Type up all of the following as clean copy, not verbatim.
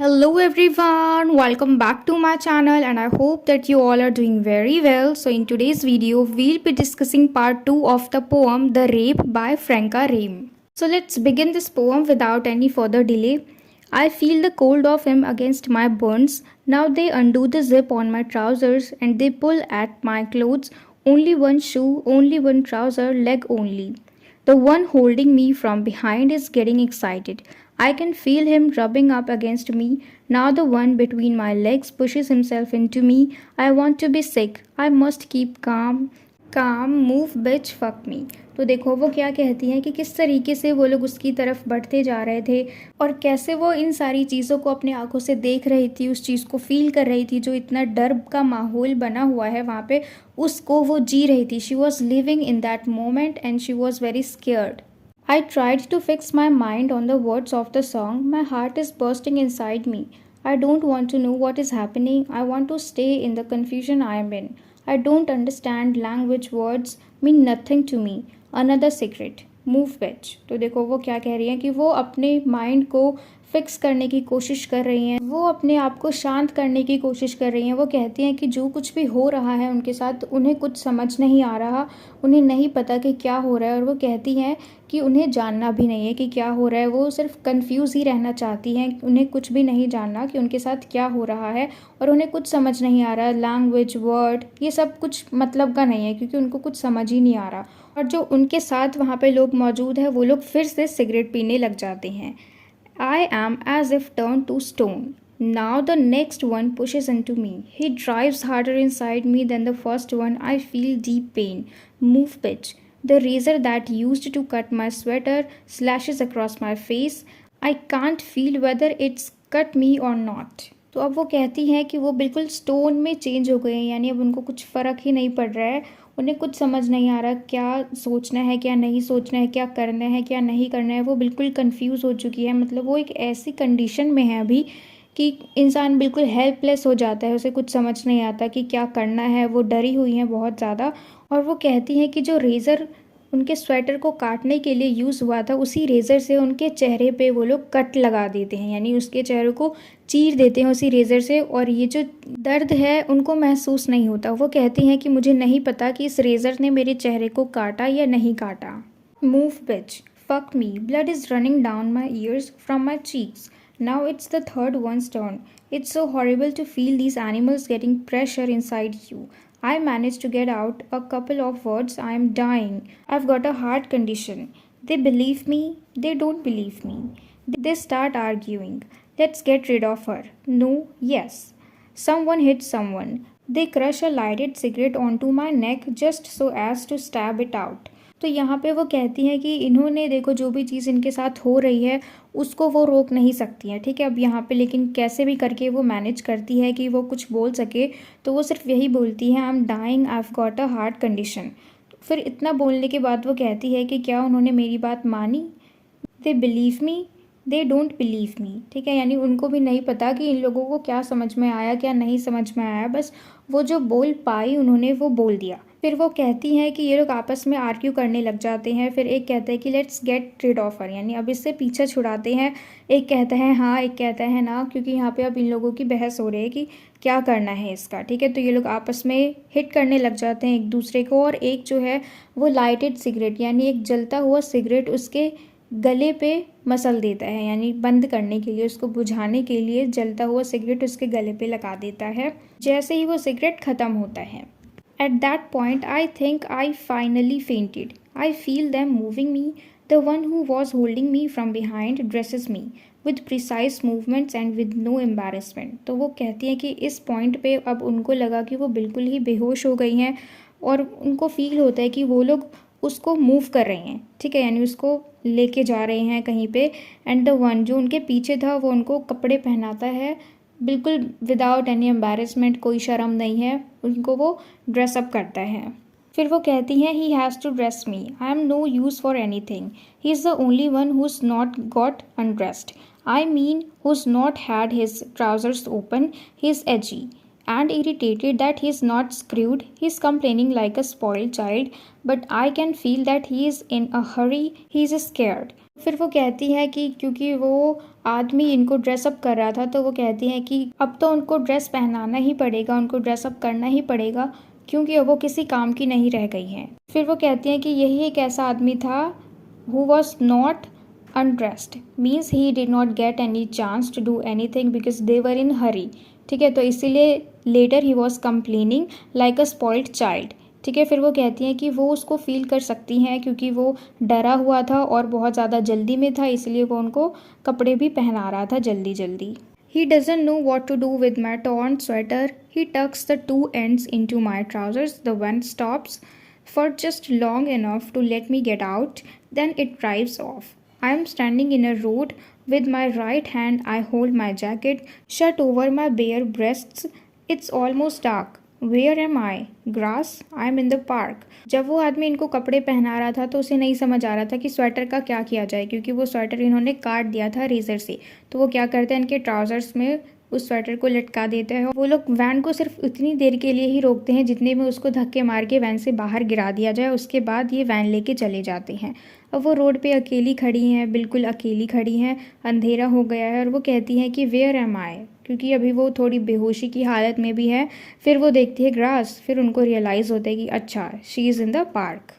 Hello everyone, welcome back to my channel and I hope that you all are doing very well. So in today's video, we'll be discussing part 2 of the poem The Rape by Franca Rame. So let's begin this poem without any further delay. I feel the cold of him against my burns. Now they undo the zip on my trousers and they pull at my clothes. Only one shoe, only one trouser, leg only. The one holding me from behind is getting excited. I can feel him rubbing up against me. Now the one between my legs pushes himself into me. I want to be sick. I must keep calm. काम move bitch fuck मी। तो देखो वो क्या कहती हैं कि किस तरीके से वो लोग उसकी तरफ बढ़ते जा रहे थे और कैसे वो इन सारी चीज़ों को अपने आंखों से देख रही थी, उस चीज़ को फील कर रही थी, जो इतना डर का माहौल बना हुआ है वहाँ पे, उसको वो जी रही थी। She was living in that moment and she was very scared. I tried to fix my mind on the words of the song. My heart is bursting inside me. I don't want to know what is happening. I want to stay in the confusion I am in. I don't understand language. Words mean nothing to me. Another secret. Move pitch. तो देखो वो क्या कह रही हैं कि वो अपने माइंड को फिक्स करने की कोशिश कर रही हैं, वो अपने आप को शांत करने की कोशिश कर रही हैं। वो कहती हैं कि जो कुछ भी हो रहा है उनके साथ उन्हें कुछ समझ नहीं आ रहा, उन्हें नहीं पता कि क्या हो रहा है। और वो कहती हैं कि उन्हें जानना भी नहीं है कि क्या हो रहा है, वो सिर्फ कंफ्यूज ही रहना चाहती हैं। उन्हें कुछ भी नहीं जानना कि उनके साथ क्या हो रहा है और उन्हें कुछ समझ नहीं आ रहा। लैंग्वेज, वर्ड, ये सब कुछ मतलब का नहीं है क्योंकि उनको कुछ समझ ही नहीं आ रहा। और जो उनके साथ वहाँ पे लोग मौजूद हैं वो लोग फिर से सिगरेट पीने लग जाते हैं। I am as if turned to stone. Now the next one pushes into me. He drives harder inside me than the first one. I feel deep pain. Move pitch. The razor that used to cut my sweater slashes across my face. I can't feel whether it's cut me or not. तो अब वो कहती हैं कि वो बिल्कुल stone में change हो गए हैं, यानी अब उनको कुछ फ़र्क ही नहीं पड़ रहा है। उन्हें कुछ समझ नहीं आ रहा क्या सोचना है, क्या नहीं सोचना है, क्या करना है, क्या नहीं करना है। वो बिल्कुल कंफ्यूज हो चुकी है। मतलब वो एक ऐसी कंडीशन में है अभी कि इंसान बिल्कुल हेल्पलेस हो जाता है, उसे कुछ समझ नहीं आता कि क्या करना है। वो डरी हुई हैं बहुत ज़्यादा। और वो कहती हैं कि जो रेज़र उनके स्वेटर को काटने के लिए यूज़ हुआ था, उसी रेज़र से उनके चेहरे पे वो लोग कट लगा देते हैं, यानी उसके चेहरे को चीर देते हैं उसी रेज़र से। और ये जो दर्द है उनको महसूस नहीं होता। वो कहती हैं कि मुझे नहीं पता कि इस रेज़र ने मेरे चेहरे को काटा या नहीं काटा। Move bitch, fuck me, blood is running down my ears from my cheeks. Now it's the third one's turn. It's so horrible to feel these animals getting pressure inside you. I managed to get out a couple of words. I am dying. I've got a heart condition. They believe me. They don't believe me. They start arguing. Let's get rid of her. No, yes. Someone hit someone. They crush a lighted cigarette onto my neck just so as to stab it out. तो यहाँ पे वो कहती हैं कि इन्होंने देखो जो भी चीज़ इनके साथ हो रही है उसको वो रोक नहीं सकती हैं, ठीक है। अब यहाँ पे लेकिन कैसे भी करके वो मैनेज करती है कि वो कुछ बोल सके। तो वो सिर्फ यही बोलती है, I am dying, I have got a heart condition. फिर इतना बोलने के बाद वो कहती है कि क्या उन्होंने मेरी बात मानी। They believe me, they don't believe me, ठीक है। यानी उनको भी नहीं पता कि इन लोगों को क्या समझ में आया, क्या नहीं समझ में आया। बस वो जो बोल पाई उन्होंने वो बोल दिया। फिर वो कहती हैं कि ये लोग आपस में आर्ग्यू करने लग जाते हैं। फिर एक कहता है कि let's get rid of her, यानी अब इससे पीछे छुड़ाते हैं। एक कहता है हाँ, एक कहता है ना, क्योंकि यहाँ पे अब इन लोगों की बहस हो रही है कि क्या करना है इसका, ठीक है। तो ये लोग आपस में हिट करने लग जाते हैं एक दूसरे को। और एक जो है वो लाइटेड सिगरेट, यानी एक जलता हुआ सिगरेट उसके गले पे मसल देता है, यानी बंद करने के लिए, उसको बुझाने के लिए जलता हुआ सिगरेट उसके गले पे लगा देता है। जैसे ही वो सिगरेट ख़त्म होता है, at that point, I think I finally fainted. I feel them moving me. The one who was holding me from behind dresses me with precise movements and with no embarrassment. तो वो कहती हैं कि इस point पे अब उनको लगा कि वो बिल्कुल ही बेहोश हो गई हैं और उनको फील होता है कि वो लोग उसको मूव कर रहे हैं, ठीक है, यानी उसको लेके जा रहे हैं कहीं पे। एंड द वन जो उनके पीछे था वो उनको कपड़े पहनाता है बिल्कुल विदाउट एनी एम्बेरसमेंट, कोई शर्म नहीं है, उनको वो ड्रेसअप करता है। फिर वो कहती हैं he has to dress me, I am no use for anything, he is the only one who is not got undressed, I mean who is not had his trousers open, he is edgy and irritated that he is not screwed. He is complaining like a spoiled child, but I can feel that he is in a hurry. He is scared. फिर वो कहती है कि क्योंकि वो आदमी इनको dress up कर रहा था तो वो कहती है कि अब तो उनको ड्रेस पहनाना ही पड़ेगा, उनको ड्रेसअप करना ही पड़ेगा क्योंकि अब वो किसी काम की नहीं रह गई हैं। फिर वो कहती हैं कि यही एक ऐसा आदमी था who was not undressed means he did not get any chance to do anything because they were in hurry। ठीक है, तो इसीलिए later he was complaining like a spoiled child। ठीक है, फिर वो कहती हैं कि वो उसको फील कर सकती हैं क्योंकि वो डरा हुआ था और बहुत ज़्यादा जल्दी में था, इसलिए वो उनको कपड़े भी पहना रहा था जल्दी जल्दी। He doesn't know what to do with my torn sweater. He tucks the two ends into my trousers. The one stops for just long enough to let me get out. Then it drives off. I am standing in a road. With my right hand, I hold my jacket shut over my bare breasts. It's almost dark. Where am I? Grass? I'm in the park. जब वो आदमी इनको कपड़े पहना रहा था तो उसे नहीं समझ आ रहा था कि स्वेटर का क्या किया जाए, क्योंकि वो स्वेटर इन्होंने काट दिया था रेज़र से। तो वो क्या करते हैं, इनके ट्राउज़र्स में उस स्वेटर को लटका देते हैं। वो लोग वैन को सिर्फ उतनी देर के लिए ही रोकते हैं जितने में उसको धक्के मार के वैन से बाहर गिरा दिया जाए, उसके बाद ये वैन लेके चले जाते हैं। अब वो रोड पे अकेली खड़ी हैं, बिल्कुल अकेली खड़ी हैं, अंधेरा हो गया है और वो कहती हैं कि वेयर एम आई, क्योंकि अभी वो थोड़ी बेहोशी की हालत में भी है। फिर वो देखती है ग्रास, फिर उनको रियलाइज़ होता है कि अच्छा she is in the park.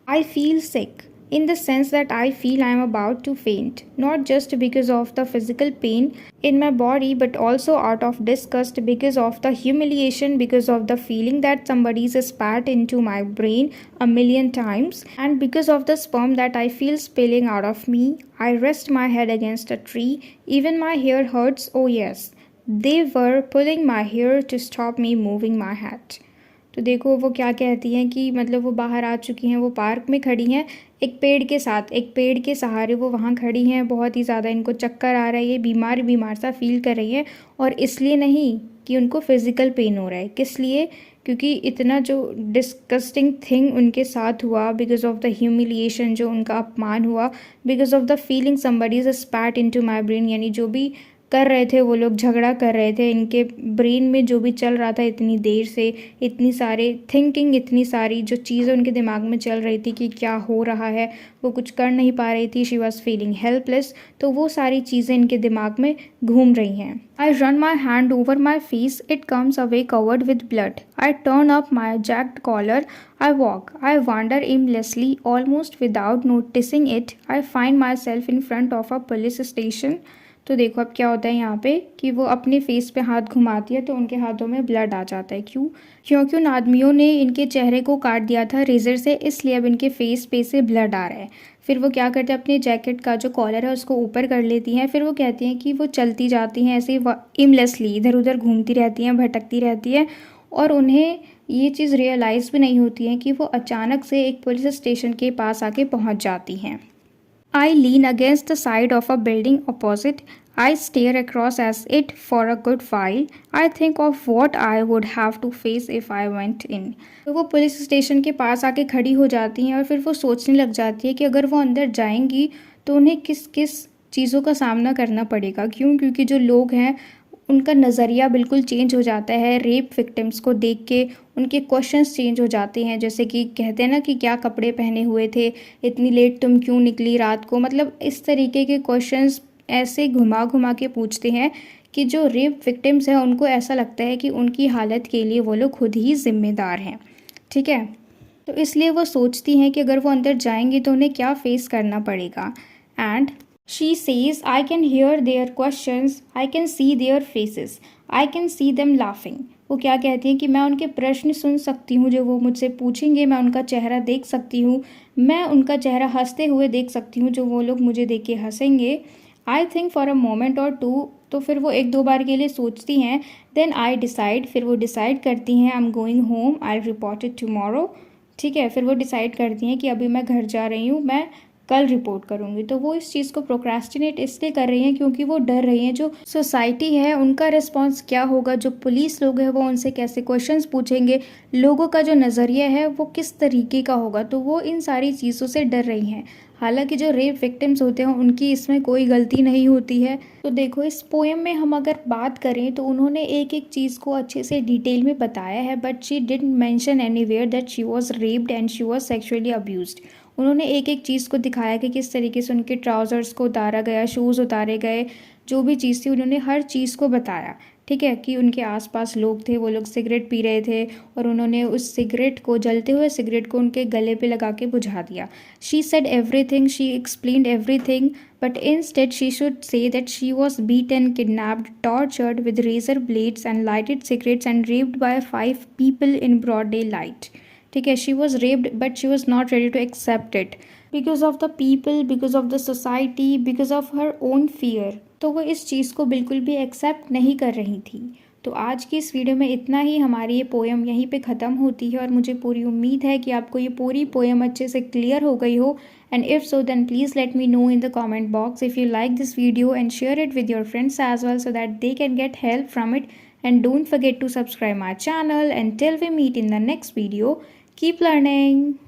I feel sick in the sense that I feel I am about to faint, not just because of the physical pain in my body, but also out of disgust because of the humiliation, because of the feeling that somebody's spat into my brain a million times, and because of the sperm that I feel spilling out of me. I rest my head against a tree. Even my hair hurts. Oh yes, they were pulling my hair to stop me moving my hat. तो देखो वो क्या कहती हैं कि मतलब वो बाहर आ चुकी हैं, वो पार्क में खड़ी हैं एक पेड़ के साथ, एक पेड़ के सहारे वो वहाँ खड़ी हैं। बहुत ही ज़्यादा इनको चक्कर आ रहा है, ये बीमार बीमार सा फील कर रही हैं, और इसलिए नहीं कि उनको फिज़िकल पेन हो रहा है, किस लिए, क्योंकि इतना जो डिस्कस्टिंग थिंग उनके साथ हुआ, बिकॉज ऑफ द ह्यूमिलिएशन, जो उनका अपमान हुआ, because of the feeling somebody is स्पैट into my brain, यानी जो भी कर रहे थे वो लोग, झगड़ा कर रहे थे, इनके ब्रेन में जो भी चल रहा था इतनी देर से, इतनी सारे थिंकिंग, इतनी सारी जो चीज़ें उनके दिमाग में चल रही थी कि क्या हो रहा है, वो कुछ कर नहीं पा रही थी, शी वॉज फीलिंग हेल्पलेस, तो वो सारी चीज़ें इनके दिमाग में घूम रही हैं। I run my hand over my face, it comes away covered with blood. I turn up my jacket collar, I walk, I wander aimlessly, almost without noticing it. I find myself in front of a police station. तो देखो अब क्या होता है यहाँ पे कि वो अपने फेस पे हाथ घुमाती है तो उनके हाथों में ब्लड आ जाता है। क्योंकि उन आदमियों ने इनके चेहरे को काट दिया था रेज़र से, इसलिए अब इनके फेस पे से ब्लड आ रहा है। फिर वो क्या करते हैं, अपने जैकेट का जो कॉलर है उसको ऊपर कर लेती हैं। फिर वो कहती हैं कि वो चलती जाती हैं ऐसे एमलेसली, इधर उधर घूमती रहती हैं, भटकती रहती हैं, और उन्हें ये चीज़ रियलाइज़ भी नहीं होती है कि वो अचानक से एक पुलिस स्टेशन के पास आके पहुँच जाती हैं। I lean against the side of a building opposite. I stare across at it for a good while. I think of what I would have to face if I went in. तो वो police station के पास आके खड़ी हो जाती हैं और फिर वो सोचने लग जाती है कि अगर वो अंदर जाएंगी तो उन्हें किस किस चीज़ों का सामना करना पड़ेगा। क्योंकि जो लोग हैं उनका नज़रिया बिल्कुल चेंज हो जाता है रेप विक्टिम्स को देख के, उनके क्वेश्चंस चेंज हो जाते हैं, जैसे कि कहते हैं ना कि क्या कपड़े पहने हुए थे, इतनी लेट तुम क्यों निकली रात को, मतलब इस तरीके के क्वेश्चंस ऐसे घुमा घुमा के पूछते हैं कि जो रेप विक्टिम्स हैं उनको ऐसा लगता है कि उनकी हालत के लिए वो लोग खुद ही जिम्मेदार हैं। ठीक है, तो इसलिए वो सोचती हैं कि अगर वो अंदर जाएंगी तो उन्हें क्या फेस करना पड़ेगा। And she says, I can hear their questions, I can see their faces, I can see them laughing. वो क्या कहती हैं कि मैं उनके प्रश्न सुन सकती हूँ जो वो मुझसे पूछेंगे, मैं उनका चेहरा देख सकती हूँ, मैं उनका चेहरा हंसते हुए देख सकती हूँ जो वो लोग मुझे देख के हंसेंगे। I think for a moment or two, तो फिर वो एक दो बार के लिए सोचती हैं। देन आई डिसाइड, फिर वो डिसाइड करती हैं, I am going home, I report it tomorrow. ठीक है, फिर वो डिसाइड करती हैं कि अभी मैं घर जा रही हूँ, मैं कल रिपोर्ट करूँगी। तो वो इस चीज़ को प्रोक्रेस्टिनेट इसलिए कर रही हैं क्योंकि वो डर रही हैं जो सोसाइटी है उनका रिस्पांस क्या होगा, जो पुलिस लोग हैं वो उनसे कैसे क्वेश्चंस पूछेंगे, लोगों का जो नज़रिया है वो किस तरीके का होगा, तो वो इन सारी चीज़ों से डर रही हैं। हालांकि जो रेप विक्टिम्स होते हैं उनकी इसमें कोई गलती नहीं होती है। तो देखो इस पोएम में हम अगर बात करें तो उन्होंने एक एक चीज़ को अच्छे से डिटेल में बताया है, but she didn't mention anywhere that she was raped and she was sexually abused. उन्होंने एक एक चीज़ को दिखाया कि किस तरीके से उनके ट्राउज़र्स को उतारा गया, शूज़ उतारे गए, जो भी चीज़ थी उन्होंने हर चीज़ को बताया। ठीक है, कि उनके आसपास लोग थे, वो लोग सिगरेट पी रहे थे और उन्होंने उस सिगरेट को, जलते हुए सिगरेट को उनके गले पे लगा के बुझा दिया। She said everything, she explained everything, but instead she should say that she was beaten, kidnapped, tortured with razor blades and lighted cigarettes and raped by 5 people in broad daylight. ठीक है, she was raped but she was not ready to accept it because of the people, because of the society, because of her own fear. तो वो इस चीज़ को बिल्कुल भी accept नहीं कर रही थी। तो आज की इस वीडियो में इतना ही। हमारी ये पोएम यहीं पे ख़त्म होती है और मुझे पूरी उम्मीद है कि आपको ये पूरी पोएम अच्छे से क्लियर हो गई हो। And if so then please let me know in the comment box if you like this video and share it with your friends as well so that they can get help from it. And don't forget to subscribe my channel. And till we meet in the next video, keep learning.